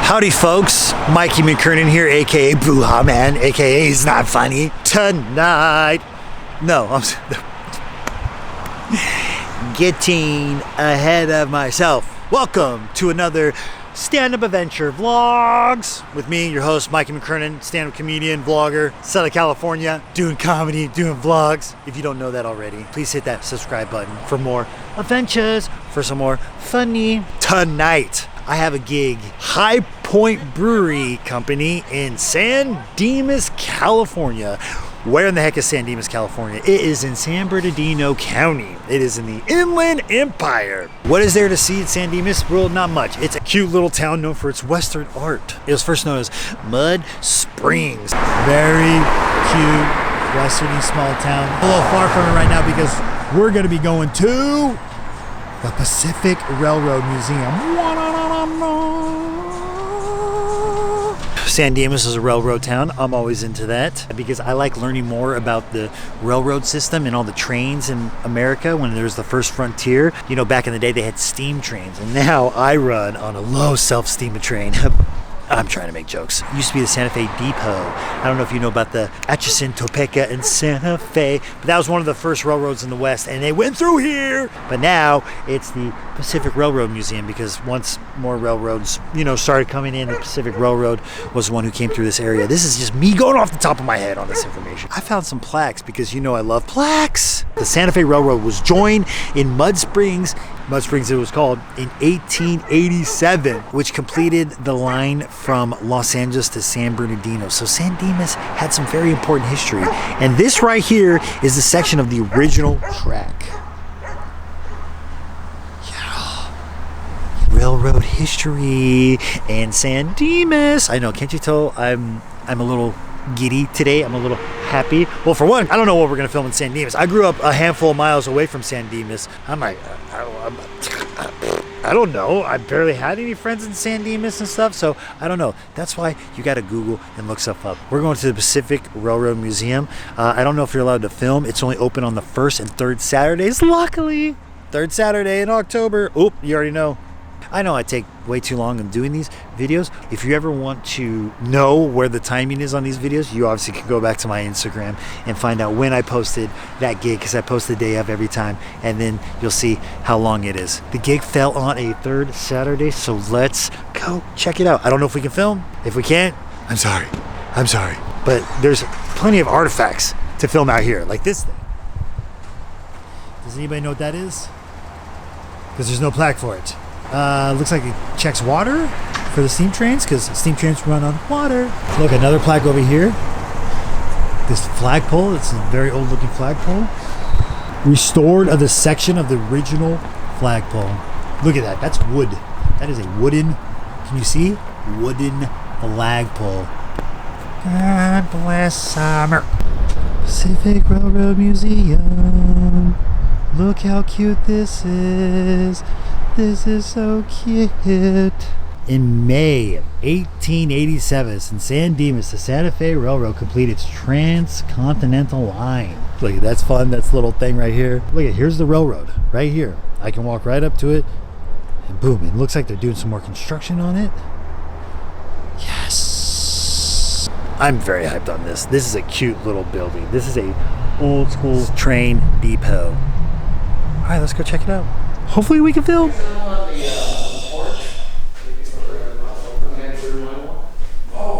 Howdy folks, Mikey McKernan here, aka Boo-Ha Man, aka He's Not Funny. Tonight, no, I'm getting ahead of myself. Welcome to another stand-up adventure vlogs with me, your host, Mikey McKernan, stand-up comedian, vlogger, Southern California, doing comedy, doing vlogs. If you don't know that already, please hit that subscribe button for more adventures, for some more funny. Tonight, I have a gig, Highpoint Brewing Company in San Dimas, California. Where in the heck is San Dimas, California? It is in San Bernardino County. It is in the Inland Empire. What is there to see at San Dimas? Well, not much. It's a cute little town known for its Western art. It was first known as Mud Springs. Very cute, westerny small town. A little far from it right now because we're gonna be going to the Pacific Railroad Museum. San Dimas is a railroad town. I'm always into that because I like learning more about the railroad system and all the trains in America when there was the first frontier. You know, back in the day they had steam trains, and now I run on a low self-steaming train. I'm trying to make jokes. It used to be the Santa Fe Depot. I don't know if you know about the Atchison, Topeka, and Santa Fe, but that was one of the first railroads in the West, and they went through here. But now it's the Pacific Railroad Museum because once more railroads, started coming in, the Pacific Railroad was the one who came through this area. This is just me going off the top of my head on this information. I found some plaques because I love plaques. The Santa Fe Railroad was joined in Mud Springs it was called, in 1887, which completed the line from Los Angeles to San Bernardino. So San Dimas had some very important history. And this right here is the section of the original track. Yeah. Railroad history and San Dimas. I know, can't you tell I'm a little giddy today? I'm a little happy. Well, for one, I don't know what we're gonna film in San Dimas. I grew up a handful of miles away from San Dimas. I don't know. I barely had any friends in San Dimas and stuff, so I don't know. That's why you gotta Google and look stuff up. We're going to the Pacific Railroad Museum. I don't know if you're allowed to film. It's only open on the first and third Saturdays. Luckily, third Saturday in October. Oop, you already know. I know I take way too long in doing these videos. If you ever want to know where the timing is on these videos, you obviously can go back to my Instagram and find out when I posted that gig, because I post the day of every time, and then you'll see how long it is. The gig fell on a third Saturday, so let's go check it out. I don't know if we can film. If we can't, I'm sorry. But there's plenty of artifacts to film out here, like this thing. Does anybody know what that is? Because there's no plaque for it. Looks like it checks water for the steam trains, because steam trains run on water. Look, another plaque over here. This flagpole, it's a very old looking flagpole. Restored of the section of the original flagpole. Look at that, that's wood. That is a wooden, can you see? Wooden flagpole. God bless summer. Pacific Railroad Museum. Look how cute this is. This is so cute. In May of 1887, in San Dimas, the Santa Fe Railroad completed its transcontinental line. Look, that's fun, that's little thing right here. Look, here's the railroad, right here. I can walk right up to it, and boom, it looks like they're doing some more construction on it. Yes! I'm very hyped on this. This is a cute little building. This is a old school train depot. All right, let's go check it out. Hopefully we can film.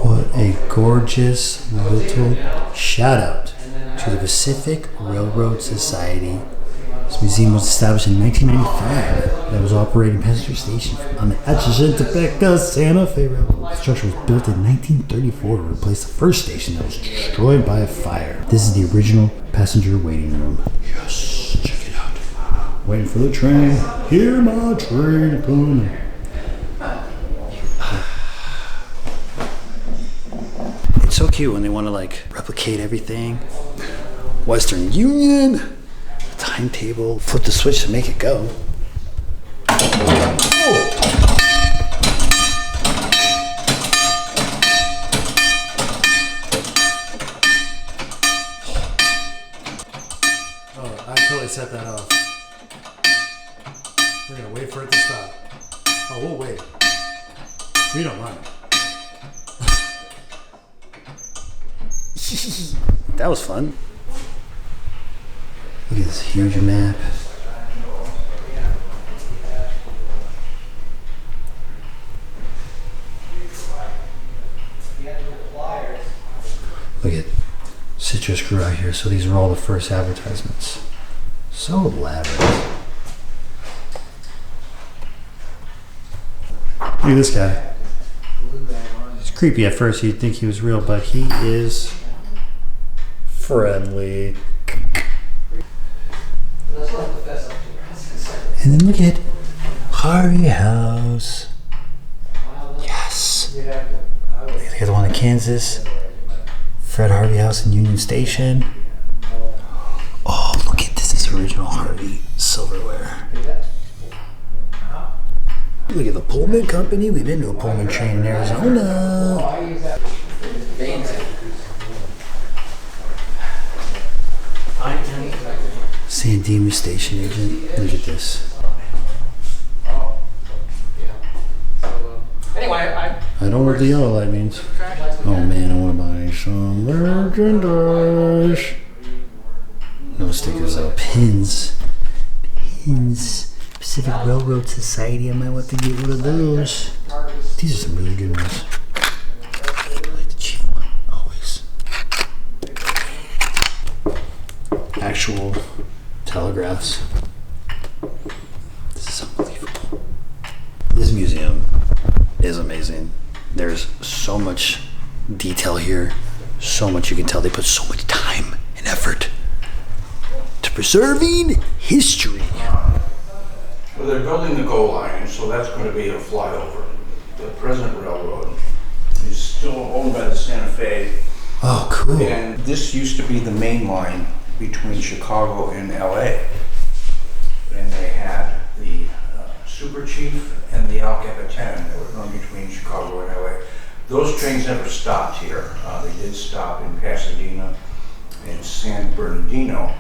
What a gorgeous little shout out to the Pacific Railroad Society. This museum was established in 1995. That was operating passenger station on the Atchison, Topeka, Santa Fe Railroad. The structure was built in 1934 to replace the first station that was destroyed by a fire. This is the original passenger waiting room. Yes, check it out. Waiting for the train. Hear my train coming. It's so cute when they want to replicate everything. Western Union. Timetable. Flip the switch to make it go. Oh, I totally set that off. We're gonna wait for it to stop. Oh, we'll wait. We don't run. That was fun. Look at this huge map. Look at citrus grew out here, so these are all the first advertisements. So elaborate. Look at this guy. It's creepy at first, you'd think he was real, but he is friendly. And then look at Harvey House. Yes. Look at the one in Kansas. Fred Harvey House in Union Station. Oh, look at this. This is original Harvey silverware. Look at the Pullman Company. We've been to a Pullman train in Arizona. San Dimas station agent. Look at this. Anyway, I don't know what the yellow light means. Oh man, I want to buy some merchandise. No stickers though. Pins. Pins. Pacific Railroad Society. I might want to get one of those. These are some really good ones. I like the cheap one, always. Actual telegraphs. This is unbelievable. This museum is amazing. There's so much detail here, so much you can tell. They put so much time and effort to preserving history. Well, they're building the GO line, so that's going to be a flyover. The present railroad is still owned by the Santa Fe. Oh, cool. And this used to be the main line between Chicago and LA. And they had the Super Chief and the Al Capitan that would run between Chicago and LA. Those trains never stopped here. They did stop in Pasadena and San Bernardino,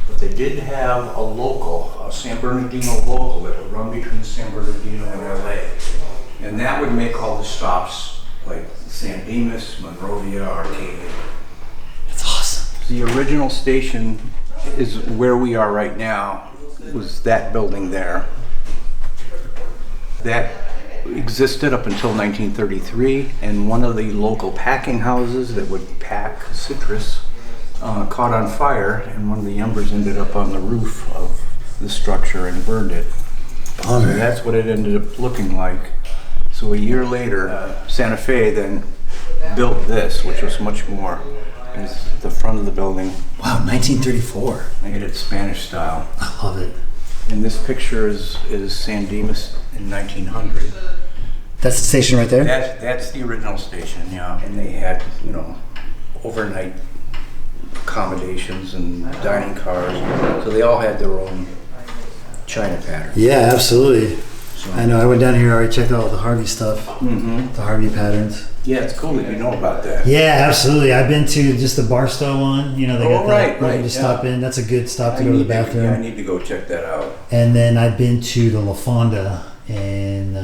but they did have a local, a San Bernardino local that would run between San Bernardino and LA. And that would make all the stops like San Dimas, Monrovia, Arcadia. That's awesome. The original station is where we are right now, was that building there. That existed up until 1933, and one of the local packing houses that would pack citrus caught on fire, and one of the embers ended up on the roof of the structure and burned it. So that's what it ended up looking like. So a year later, Santa Fe then built this, which was much more. It's the front of the building. Wow, 1934. Made it Spanish style. I love it. And this picture is San Dimas in 1900. That's the station right there? That's the original station, yeah. And they had, you know, overnight accommodations and dining cars. So they all had their own China pattern. Yeah, absolutely. So, I know. I went down here. I already checked out all the Harvey stuff. Mm-hmm. The Harvey patterns. Yeah, it's cool that you know about that. Yeah, absolutely. I've been to just the Barstow one. You know, they got that. Right. You just stop in. That's a good stop to go to the bathroom. Yeah, I need to go check that out. And then I've been to the La Fonda in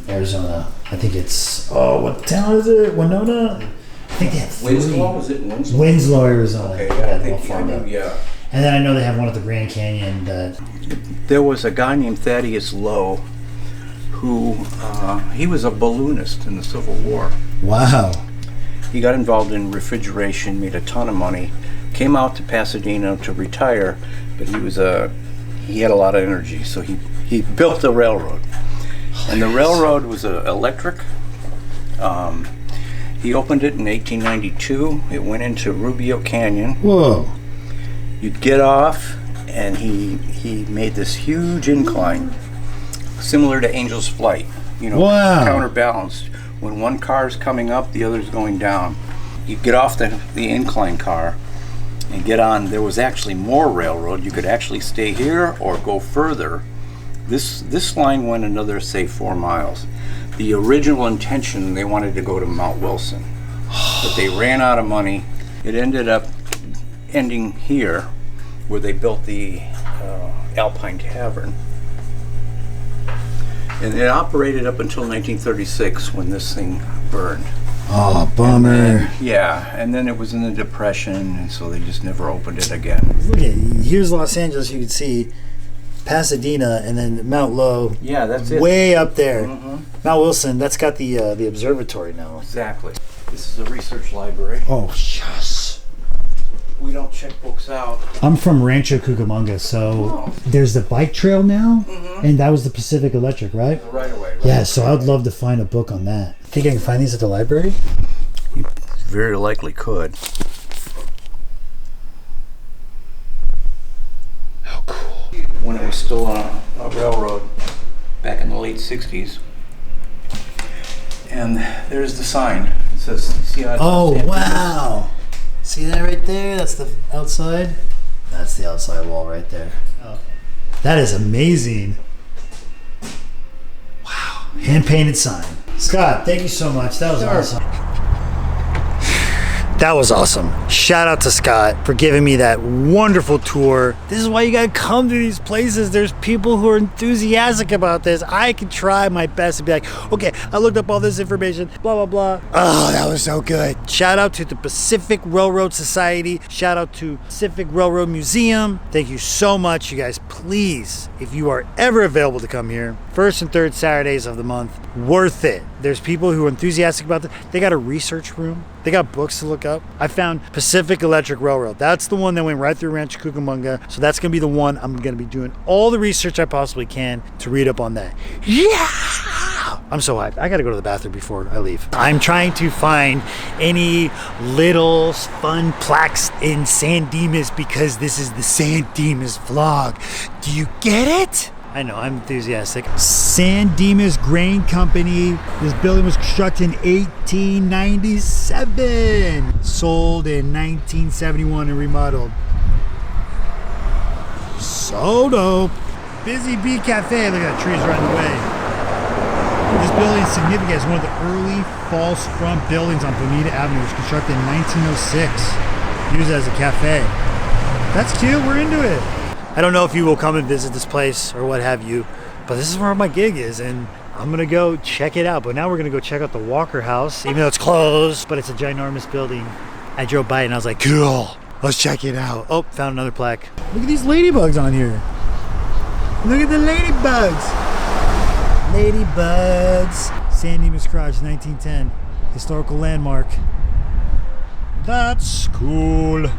Arizona. I think it's, what town is it? Winona? I think they have three. Winslow? Was it Winslow? Winslow, Arizona. Okay, Yeah, I think La Fonda. yeah. And then I know they have one at the Grand Canyon. There was a guy named Thaddeus Lowe who, he was a balloonist in the Civil War. Wow. He got involved in refrigeration, made a ton of money, came out to Pasadena to retire, but he had a lot of energy, so he built a railroad. And the railroad was electric. He opened it in 1892. It went into Rubio Canyon. Whoa. You'd get off, and he made this huge incline, similar to Angel's Flight. You know, wow. Counterbalanced. When one car's coming up, the other's going down. You get off the incline car and get on. There was actually more railroad. You could actually stay here or go further. This line went another, say, 4 miles. The original intention, they wanted to go to Mount Wilson, but they ran out of money. It ended up ending here, where they built the Alpine Tavern. And it operated up until 1936 when this thing burned. Oh, bummer. And then it was in the Depression, and so they just never opened it again. Look at here's Los Angeles. You can see Pasadena and then Mount Low. Yeah, that's it. Way up there. Mount Wilson. That's got the observatory now. Exactly. This is a research library. Oh, yes. We don't check books out. I'm from Rancho Cucamonga, so there's the bike trail now, and that was the Pacific Electric, right? Right away. Yeah, so I'd love to find a book on that. Think I can find these at the library? You very likely could. How cool. When it was still on a railroad back in the late 60s. And there's the sign. It says Seattle. Oh, wow. See that right there? That's the outside. That's the outside wall right there. Oh. That is amazing. Wow. Hand-painted sign. Scott, thank you so much. That was awesome. That was awesome. Shout out to Scott for giving me that wonderful tour. This is why you gotta come to these places. There's people who are enthusiastic about this. I can try my best to be like, okay, I looked up all this information, blah, blah, blah. Oh, that was so good. Shout out to the Pacific Railroad Society. Shout out to Pacific Railroad Museum. Thank you so much, you guys. Please, if you are ever available to come here, first and third Saturdays of the month, worth it. There's people who are enthusiastic about it. They got a research room. They got books to look up. I found Pacific Electric Railroad. That's the one that went right through Rancho Cucamonga. So that's going to be the one I'm going to be doing all the research I possibly can to read up on that. Yeah! I'm so hyped. I got to go to the bathroom before I leave. I'm trying to find any little fun plaques in San Dimas because this is the San Dimas vlog. Do you get it? I know, I'm enthusiastic. San Dimas Grain Company. This building was constructed in 1897. Sold in 1971 and remodeled. So dope. Busy Bee Cafe. Look at the trees right in the way. This building is significant as one of the early false front buildings on Bonita Avenue. It was constructed in 1906. Used as a cafe. That's cute, we're into it. I don't know if you will come and visit this place or what have you, but this is where my gig is, and I'm gonna go check it out. But now we're gonna go check out the Walker House, even though it's closed, but it's a ginormous building. I drove by it and I was like, cool, let's check it out. Oh, found another plaque. Look at these ladybugs on here. Look at the ladybugs. Ladybugs. San Dimas Garage, 1910. Historical landmark. That's cool.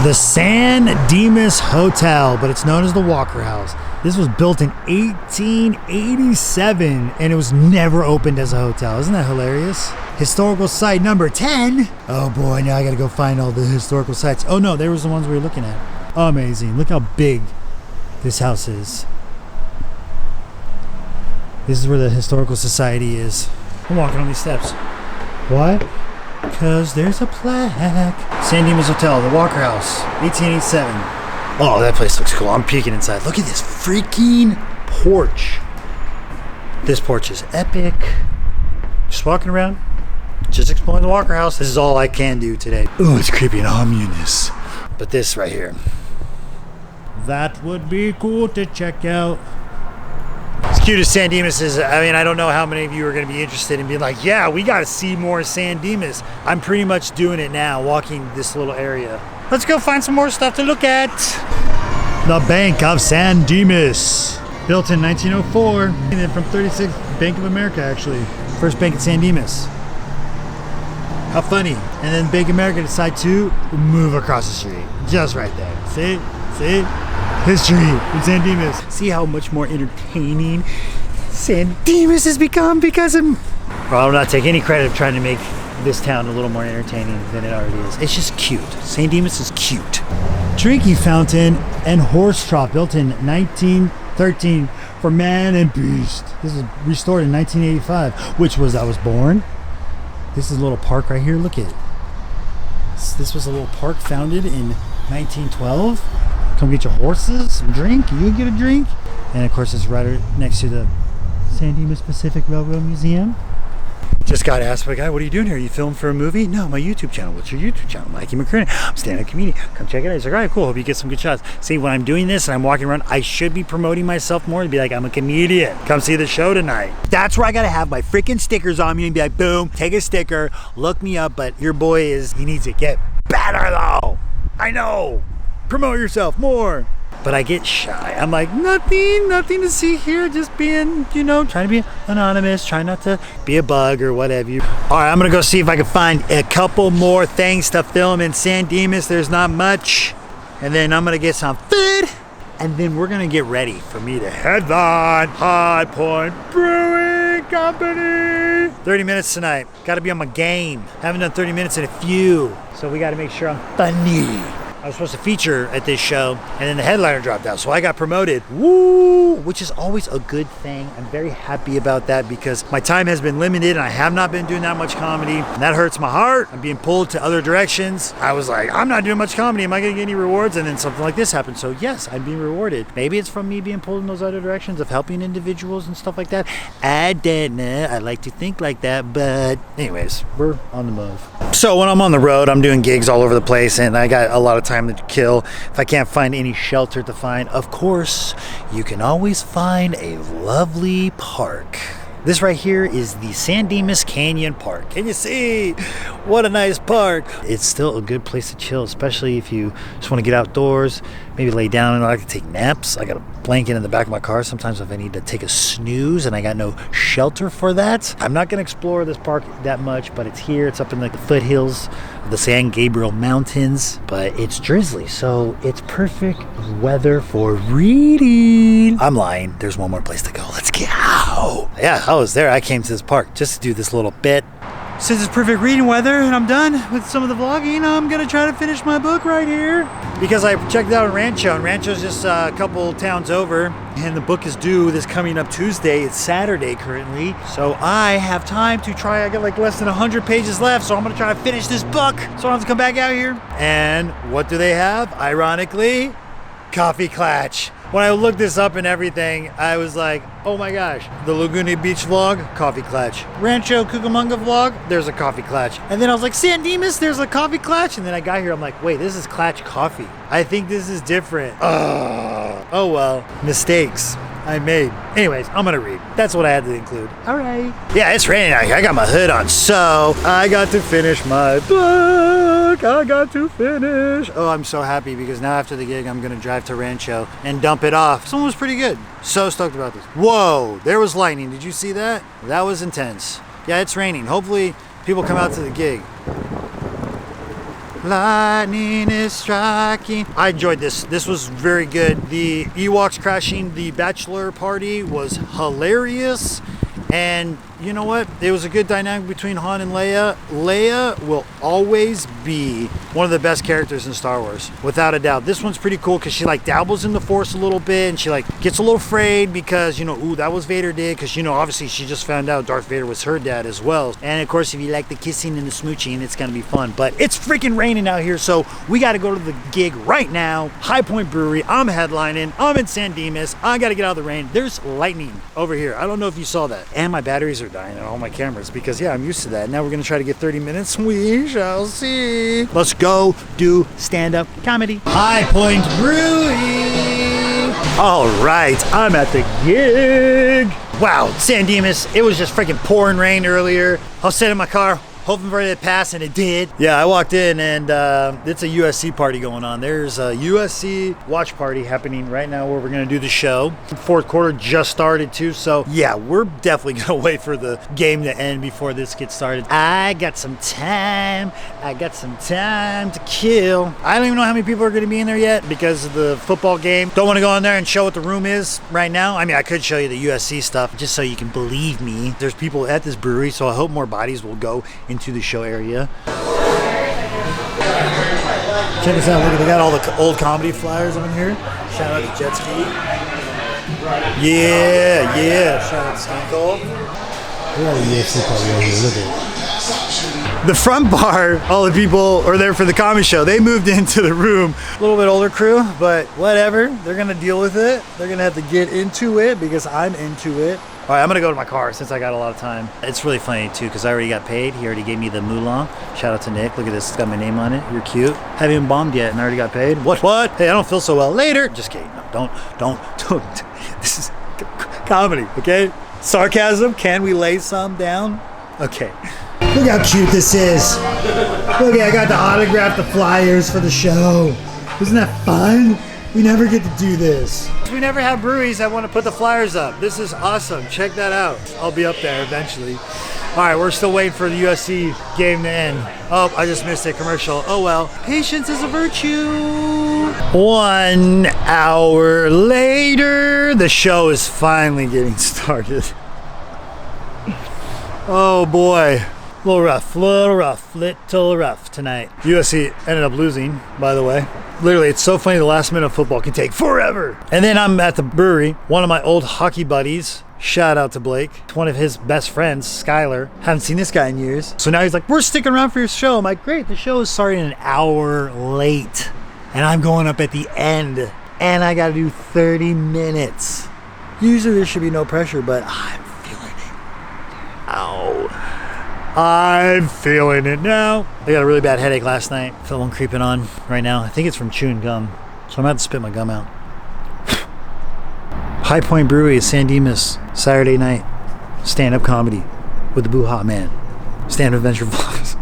The San Dimas Hotel, but it's known as the Walker House. This was built in 1887 and it was never opened as a hotel. Isn't that hilarious? Historical site number 10. Oh boy, now I gotta go find all the historical sites. Oh no, there was the ones we were looking at. Amazing. Look how big this house is. This is where the Historical Society is. I'm walking on these steps. Why? Because there's a plaque. San Dimas Hotel, the Walker House, 1887. Oh, that place looks cool. I'm peeking inside. Look at this freaking porch. This porch is epic. Just walking around, just exploring the Walker House. This is all I can do today. Oh, it's creepy and ominous. But this right here, that would be cool to check out. As cute as San Dimas is, I mean, I don't know how many of you are going to be interested in being like, yeah, we got to see more San Dimas. I'm pretty much doing it now, walking this little area. Let's go find some more stuff to look at. The Bank of San Dimas. Built in 1904. And then from 36, Bank of America, actually. First bank in San Dimas. How funny. And then Bank of America decided to move across the street. Just right there. See? See? History in San Dimas. See how much more entertaining San Dimas has become because of... Well, I'm not taking any credit of trying to make this town a little more entertaining than it already is. It's just cute. San Dimas is cute. Drinking fountain and horse trough built in 1913 for man and beast. This was restored in 1985, which was I was born. This is a little park right here. Look at it. This was a little park founded in 1912. Come get your horses, some drink, you get a drink. And of course it's right next to the San Dimas Pacific Railroad Museum. Just got asked by a guy, what are you doing here? You filming for a movie? No, my YouTube channel. What's your YouTube channel? Mikey McKernan. I'm a stand-up comedian. Come check it out. He's like, all right, cool. Hope you get some good shots. See, when I'm doing this and I'm walking around, I should be promoting myself more and be like, I'm a comedian. Come see the show tonight. That's where I gotta have my freaking stickers on me and be like, boom, take a sticker, look me up. But your boy he needs to get better though. I know. Promote yourself more. But I get shy. I'm like, nothing to see here. Just being, trying to be anonymous, trying not to be a bug or whatever. All right, I'm gonna go see if I can find a couple more things to film in San Dimas. There's not much. And then I'm gonna get some food. And then we're gonna get ready for me to headline Highpoint Brewing Company. 30 minutes tonight. Gotta be on my game. Haven't done 30 minutes in a few. So we gotta make sure I'm funny. I was supposed to feature at this show, and then the headliner dropped out, so I got promoted. Woo! Which is always a good thing. I'm very happy about that because my time has been limited and I have not been doing that much comedy, and that hurts my heart. I'm being pulled to other directions. I was like, I'm not doing much comedy. Am I going to get any rewards? And then something like this happened. So yes, I'm being rewarded. Maybe it's from me being pulled in those other directions of helping individuals and stuff like that. I don't know. I like to think like that, but anyways, we're on the move. So when I'm on the road, I'm doing gigs all over the place, and I got a lot of time to kill. If I can't find any shelter to find, of course, you can always find a lovely park. This right here is the San Dimas Canyon Park. Can you see? What a nice park. It's still a good place to chill, especially if you just want to get outdoors, maybe lay down. And I like to take naps. I got a blanket in the back of my car sometimes if I need to take a snooze and I got no shelter for that. I'm not going to explore this park that much, but it's here. It's up in the foothills of the San Gabriel Mountains, but it's drizzly, so it's perfect weather for reading. I'm lying. There's one more place to go. Let's go. Yeah, I was there. I came to this park just to do this little bit. Since it's perfect reading weather and I'm done with some of the vlogging, I'm gonna try to finish my book right here. Because I checked it out in Rancho, and Rancho's just a couple towns over, and the book is due this coming up Tuesday. It's Saturday currently, so I have time to try. I got like less than 100 pages left, so I'm gonna try to finish this book so I don't have to come back out here. And what do they have? Ironically, Coffee Clatch. When I looked this up and everything, I was like, oh my gosh. The Laguna Beach vlog, Coffee Clatch. Rancho Cucamonga vlog, there's a Coffee Clatch. And then I was like, San Dimas, there's a Coffee Clatch. And then I got here, I'm like, wait, this is Clatch Coffee. I think this is different. Oh well, mistakes I made. Anyways, I'm gonna read. That's what I had to include. All right. Yeah, it's raining out here. I got my hood on, so I got to finish my book. I got to finish. Oh, I'm so happy because now after the gig, I'm gonna drive to Rancho and dump it off. Someone was pretty good. So stoked about this. Whoa, there was lightning. Did you see that? That was intense. Yeah, it's raining. Hopefully people come out to the gig. Lightning is striking. I enjoyed this. This was very good. The Ewoks crashing the bachelor party was hilarious. And you know what? It was a good dynamic between Han and Leia. Leia will always be one of the best characters in Star Wars, without a doubt. This one's pretty cool because she like dabbles in the Force a little bit, and she like gets a little afraid because, ooh, that was Vader did, because, obviously she just found out Darth Vader was her dad as well. And of course, if you like the kissing and the smooching, it's gonna be fun. But it's freaking raining out here, so we gotta go to the gig right now. Highpoint Brewery, I'm headlining, I'm in San Dimas, I gotta get out of the rain. There's lightning over here. I don't know if you saw that. And my batteries are dying on all my cameras because, yeah, I'm used to that. Now we're gonna try to get 30 minutes. We shall see. Let's go do stand-up comedy. Highpoint Brewing. All right, I'm at the gig. Wow, San Dimas, it was just freaking pouring rain earlier. I was sitting in my car, hoping for it to pass, and it did. Yeah, I walked in, and it's a USC party going on. There's a USC watch party happening right now where we're gonna do the show. Fourth quarter just started too, so yeah, we're definitely gonna wait for the game to end before this gets started. I got some time to kill. I don't even know how many people are gonna be in there yet because of the football game. Don't wanna go in there and show what the room is right now. I mean, I could show you the USC stuff just so you can believe me. There's people at this brewery, so I hope more bodies will go into the show area. Check this out. Look, they got all the old comedy flyers on here. Shout out to Jet Ski. Yeah. Shout out to Skinkle. We got a UFC party over here. Look at it. The front bar, all the people are there for the comedy show. They moved into the room. A little bit older crew, but whatever. They're gonna deal with it. They're gonna have to get into it because I'm into it. All right, I'm gonna go to my car since I got a lot of time. It's really funny too because I already got paid. He already gave me the Mulan. Shout out to Nick. Look at this, it's got my name on it. You're cute. Haven't even bombed yet and I already got paid. What? Hey, I don't feel so well. Later. Just kidding. No, don't. This is comedy, okay? Sarcasm. Can we lay some down? Okay. Look how cute this is. Look, I got to autograph the flyers for the show. Isn't that fun? We never get to do this. We never have breweries that want to put the flyers up. This is awesome. Check that out. I'll be up there eventually. All right, we're still waiting for the USC game to end. Oh, I just missed a commercial. Oh well. Patience is a virtue. 1 hour later, the show is finally getting started. Oh boy. A little rough tonight. USC ended up losing, by the way. Literally, it's so funny the last minute of football can take forever. And then I'm at the brewery. One of my old hockey buddies, shout out to Blake, one of his best friends, Skylar. Haven't seen this guy in years. So now he's like, we're sticking around for your show. I'm like, great, the show is starting an hour late. And I'm going up at the end. And I gotta do 30 minutes. Usually there should be no pressure, but I'm feeling it. Ow. I'm feeling it now. I got a really bad headache last night. Felt one creeping on right now. I think it's from chewing gum. So I'm about to spit my gum out. Highpoint Brewing, San Dimas, Saturday night. Stand-up comedy with the Boo Hot Man. Stand-up adventure vlogs.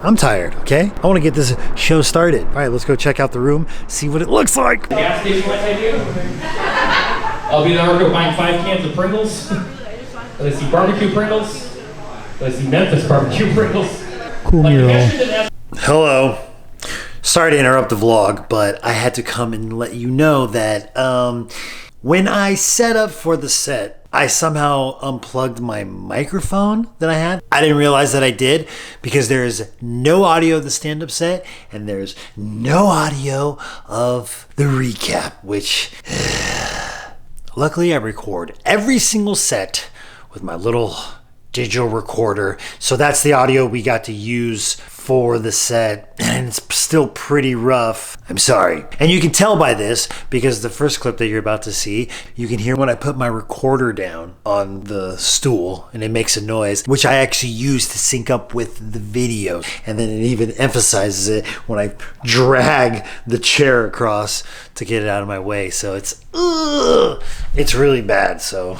I'm tired, okay? I want to get this show started. All right, let's go check out the room, see what it looks like. Gas station what I do? I'll be there buying 5 cans of Pringles. Let's see barbecue Pringles. Let's see Memphis barbecue Pringles. Cool mural. Hello. Sorry to interrupt the vlog, but I had to come and let you know that when I set up for the set, I somehow unplugged my microphone that I had. I didn't realize that I did because there's no audio of the stand-up set and there's no audio of the recap, which luckily I record every single set with my little digital recorder. So that's the audio we got to use for the set, and it's still pretty rough. I'm sorry. And you can tell by this because the first clip that you're about to see, you can hear when I put my recorder down on the stool and it makes a noise, which I actually use to sync up with the video. And then it even emphasizes it when I drag the chair across to get it out of my way. So it's really bad. So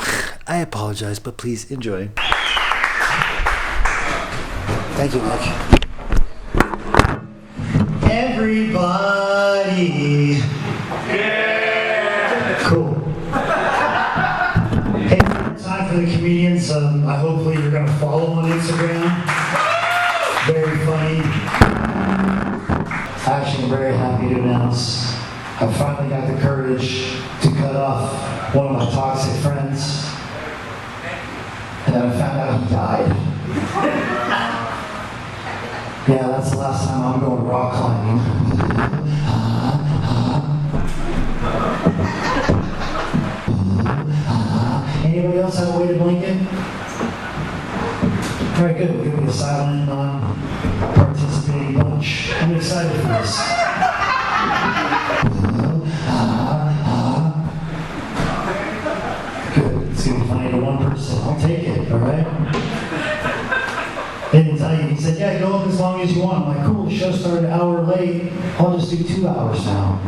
I apologize, but please enjoy. Thank you, Nick. Everybody. Yeah. Cool. Hey, time for the comedians. Hopefully you're gonna follow on Instagram. Very funny. Actually, I'm very happy to announce I finally got the courage to cut off one of my toxic friends, and then I found out he died. Yeah, that's the last time I'm going rock climbing. Anybody else have a weighted blanket? All right, good. We're going to be a silent, non-participating bunch. I'm excited for this. Good. It's going to be funny to one person. I'll take it, all right? They didn't tell you. He said, yeah, go up as long as you want. I'm like, cool, the show started an hour late. I'll just do 2 hours now.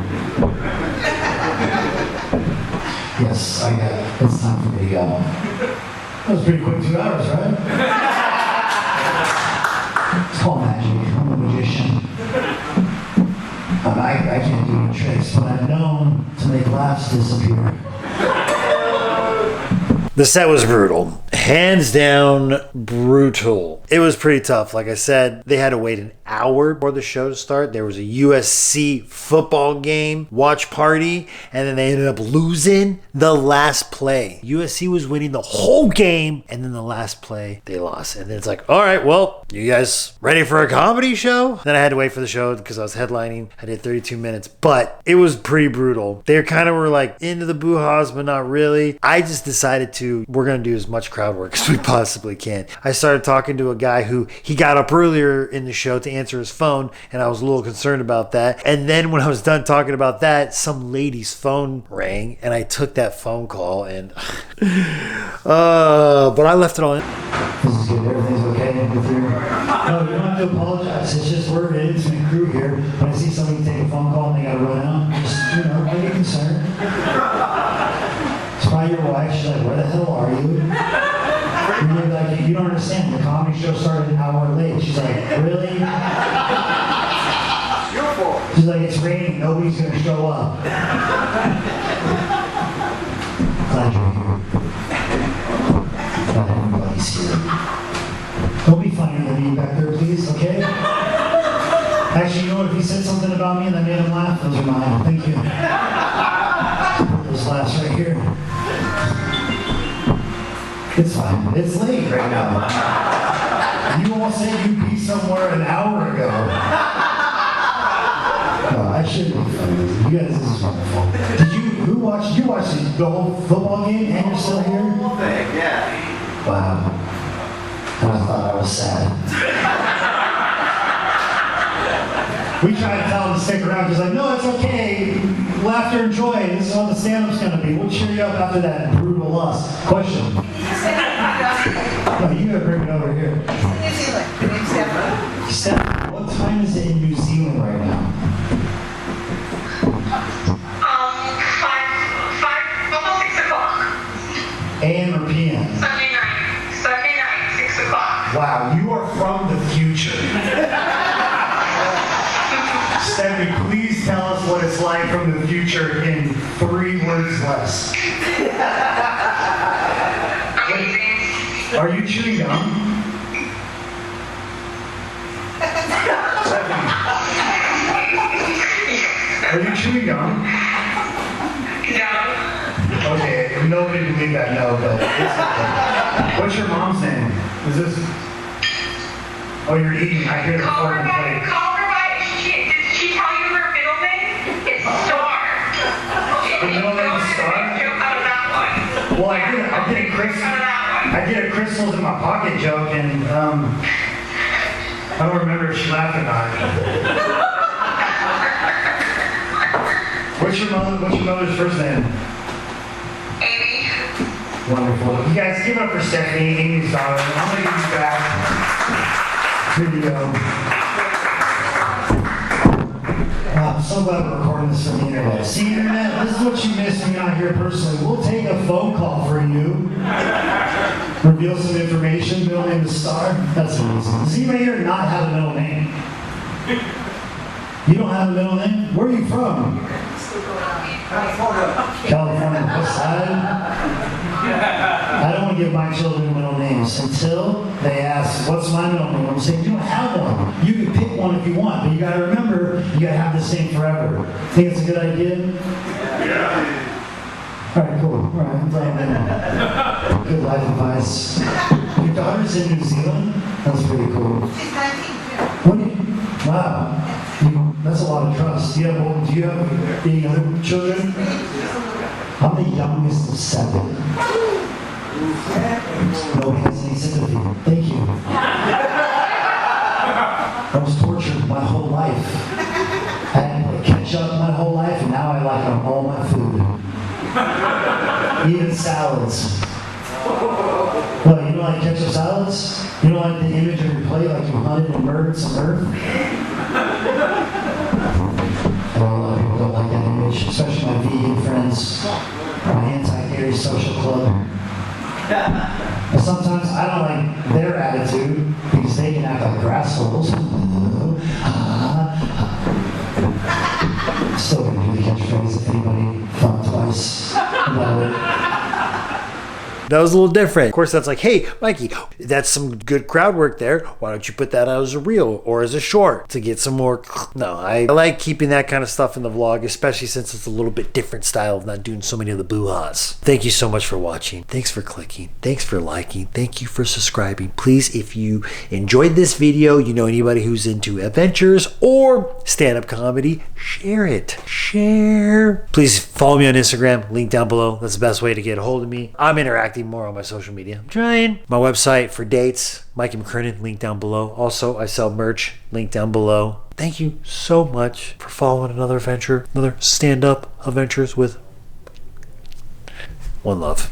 Yes, I get it. It's time for me to go. That was pretty quick, 2 hours, right? It's called magic. I'm a magician. I can't do any tricks, but I'm known to make laughs disappear. The set was brutal. Hands down, brutal. It was pretty tough. Like I said, they had to wait an hour for the show to start. There was a USC football game, watch party, and then they ended up losing the last play. USC was winning the whole game, and then the last play, they lost. And then it's like, all right, well, you guys ready for a comedy show? Then I had to wait for the show because I was headlining. I did 32 minutes, but it was pretty brutal. They kind of were like into the boo-haws, but not really. I just decided we're going to do as much crowd work as we possibly can. I started talking to a guy who he got up earlier in the show to answer his phone, and I was a little concerned about that. And then when I was done talking about that, some lady's phone rang, and I took that phone call, and but I left it on. This is good. Everything's okay with you? No, you don't have to apologize. It's just we're an intimate crew here. When I see somebody take a phone call and they gotta run out, just, don't be concerned. It's probably your wife. She's like, where the hell are you? And you're like, you don't understand. The comedy show started an hour late. She's like, really? She's like, it's raining. Nobody's gonna show up. Glad you're here. Not everybody's here. Don't be funnier than me back there, please, okay? Actually, you know what? If he said something about me and that made him laugh, those are mine. Thank you. Put those laughs right here. It's fine. It's late right now. You all said you'd be somewhere an hour ago. No, I shouldn't be funny. You guys, this is wonderful. You watched the whole football game and you're still here? The whole thing, yeah. Wow. And I thought I was sad. We tried to tell him to stick around. He's like, no, it's okay. Laughter and joy. This is what the stand-up's going to be. We'll cheer you up after that brutal loss. Question. No, you got to bring it over here. New Zealand. Your name's Stephanie. Stephanie, what time is it in New Zealand right now? 6 o'clock. AM or PM? Sunday night, 6 o'clock. Wow, you are from the future. Stephanie, please tell us what it's like from the future in 3 words less. Amazing. Are you chewing gum? Stephanie, are you chewing gum? No. Okay, nobody believed that, no, but it's okay. What's your mom's name? Is this? Oh, you're eating. I hear the Call fork her and by, plate. did she tell you her middle name? It's Star. The middle name is Star? Out of that one. Well, I did a Out of that one. I did a crystals in my pocket joke, and I don't remember if she laughed or not. What's your mother's first name? Amy. Wonderful. You guys give it up for Stephanie, Amy's daughter. I'm gonna give you back. Here you go. I'm so glad we're recording this for the internet. See, internet, this is what you miss when you're not here personally. We'll take a phone call for you. Reveal some information. Middle name is Star. That's amazing. Does anybody here not have a middle name? You don't have a middle name? Where are you from? California. West Side? I don't want to give my children middle names until they ask, what's my middle name? I'm saying, you don't have one. You can pick one if you want, but you got to remember, you got to have this name forever. Think it's a good idea? Yeah. All right, cool. All right, I'm glad I know. Good life advice. Your daughter's in New Zealand? That's pretty cool. She's 19 too. What do you, wow. That's a lot of trust. Do you have any other children? I'm the youngest of 7. Nobody has any sympathy. Thank you. I was tortured my whole life. I had to play catch up my whole life, and now I like all my food. Even salads. Well, you don't like ketchup salads? You don't like the image of your plate like you hunted and murdered some earth? I know a lot of people don't like that image, especially my vegan friends, my anti-dairy social club. But sometimes I don't like their attitude because they can act like grass holes. Still gonna do the catchphrase if anybody thought twice about it. That was a little different. Of course, that's like, hey, Mikey, that's some good crowd work there. Why don't you put that out as a reel or as a short to get some more? No, I like keeping that kind of stuff in the vlog, especially since it's a little bit different style of not doing so many of the boo-ha's. Thank you so much for watching. Thanks for clicking. Thanks for liking. Thank you for subscribing. Please, if you enjoyed this video, you know anybody who's into adventures or stand-up comedy, share it. Share. Please follow me on Instagram. Link down below. That's the best way to get a hold of me. I'm interacting active more on my social media. I'm trying. My website for dates, Mikey McKernan, link down below. Also, I sell merch, link down below. Thank you so much for following another adventure, another stand-up adventures with One Love.